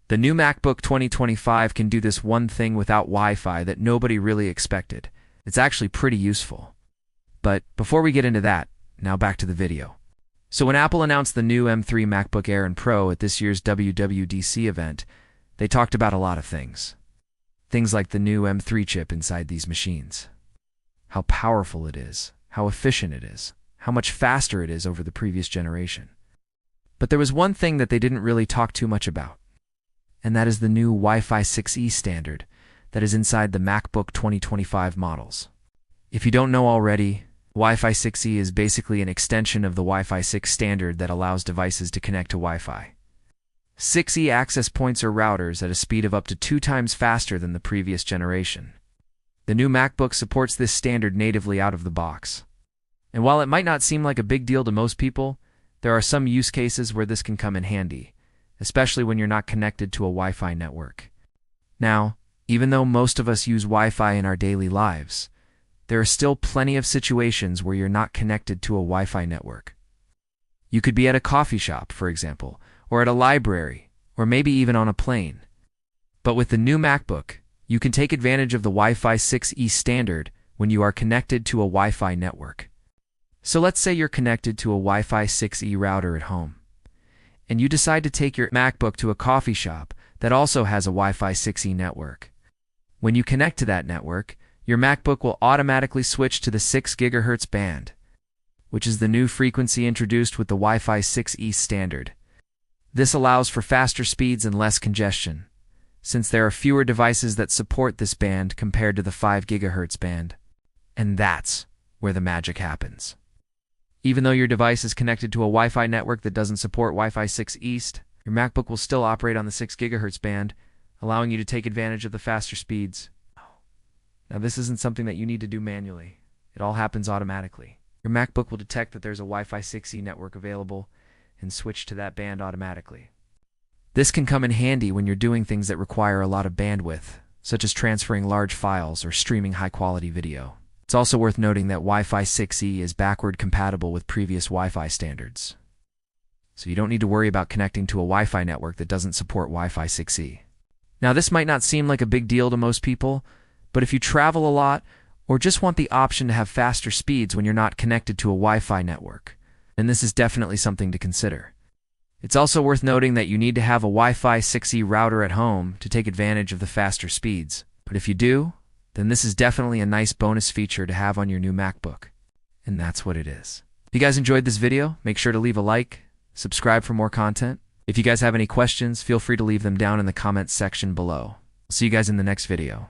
The new MacBook 2025 can do this one thing without Wi-Fi that nobody really expected. It's actually pretty useful. But before we get into that, now back to the video. So when Apple announced the new M3 MacBook Air and Pro at this year's WWDC event, they talked about a lot of things. Things like the new M3 chip inside these machines. How powerful it is, how efficient it is, how much faster it is over the previous generation. But there was one thing that they didn't really talk too much about, and that is the new Wi-Fi 6E standard that is inside the MacBook 2025 models. If you don't know already, Wi-Fi 6E is basically an extension of the Wi-Fi 6 standard that allows devices to connect to Wi-Fi. 6E access points are routers at a speed of up to 2 times faster than the previous generation. The new MacBook supports this standard natively out of the box. And while it might not seem like a big deal to most people, there are some use cases where this can come in handy, especially when you're not connected to a Wi-Fi network. Now, even though most of us use Wi-Fi in our daily lives, there are still plenty of situations where you're not connected to a Wi-Fi network. You could be at a coffee shop, for example, or at a library, or maybe even on a plane. But with the new MacBook, you can take advantage of the Wi-Fi 6E standard when you are connected to a Wi-Fi network. So let's say you're connected to a Wi-Fi 6E router at home, and you decide to take your MacBook to a coffee shop that also has a Wi-Fi 6E network. When you connect to that network, your MacBook will automatically switch to the 6 GHz band, which is the new frequency introduced with the Wi-Fi 6E standard. This allows for faster speeds and less congestion, since there are fewer devices that support this band compared to the 5 GHz band. And that's where the magic happens. Even though your device is connected to a Wi-Fi network that doesn't support Wi-Fi 6 East, your MacBook will still operate on the 6 GHz band, allowing you to take advantage of the faster speeds. Now, this isn't something that you need to do manually. It all happens automatically. Your MacBook will detect that there's a Wi-Fi 6E network available and switch to that band automatically. This can come in handy when you're doing things that require a lot of bandwidth, such as transferring large files or streaming high-quality video. It's also worth noting that Wi-Fi 6E is backward compatible with previous Wi-Fi standards. So you don't need to worry about connecting to a Wi-Fi network that doesn't support Wi-Fi 6E. Now, this might not seem like a big deal to most people, but if you travel a lot or just want the option to have faster speeds when you're not connected to a Wi-Fi network, then this is definitely something to consider. It's also worth noting that you need to have a Wi-Fi 6E router at home to take advantage of the faster speeds. But if you do, then this is definitely a nice bonus feature to have on your new MacBook. And that's what it is. If you guys enjoyed this video, make sure to leave a like, subscribe for more content. If you guys have any questions, feel free to leave them down in the comments section below. I'll see you guys in the next video.